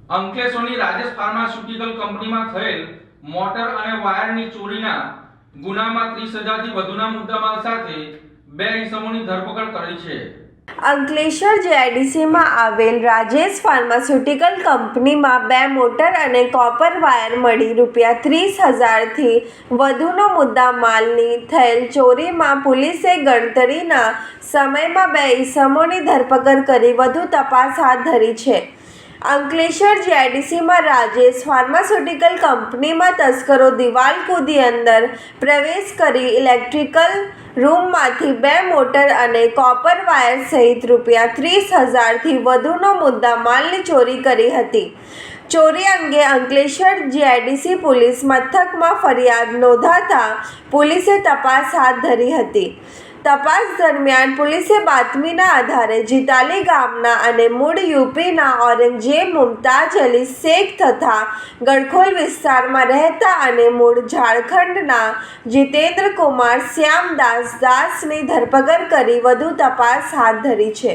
અંકલેશ્વરની Rajesh pharmaceutical કંપનીમાં થયેલ motor અને વાયરની ચોરીના ગુનામાં 30,000 થી વધુના મુદ્દામાલ સાથે બે ઇસમોની ધરપકડ કરી છે। અંકલેશ્વર જીઆઈડીસીમાં આવેલ રાજેશ ફાર્માસ્યુટિકલ કંપનીમાં બે મોટર અને કોપર વાયર મળી ₹30,000 થી વધુનો મુદ્દામાલની થયેલ ચોરીમાં પોલીસે ગણતરીના સમયમાં બે ઇસમોની ધરપકડ કરી વધુ તપાસ હાથ ધરી છે। અંકલેશ્વર જીઆઈડીસીમાં રાજેશ ફાર્માસ્યુટિકલ કંપનીમાં તસ્કરો દિવાલ કૂદી અંદર પ્રવેશ કરી ઇલેક્ટ્રિકલ રૂમમાંથી બે મોટર અને કોપર વાયર સહિત ₹30,000 થી વધુનો મુદ્દામાલની ચોરી કરી હતી। ચોરી અંગે અંકલેશ્વર જીઆઈડીસી પોલીસ મથકમાં ફરિયાદ નોંધાતા પોલીસે તપાસ હાથ ધરી હતી। તપાસ દરમિયાન પોલીસે બાતમીના આધારે જીતાલી ગામના અને મૂળ યુપીના ઔરંગઝેબ મુમતાજ અલી શેખ તથા ગડખોલ વિસ્તારમાં રહેતા અને મૂળ ઝારખંડના જીતેન્દ્ર કુમાર શ્યામદાસ દાસની ધરપકડ કરી વધુ તપાસ હાથ ધરી છે।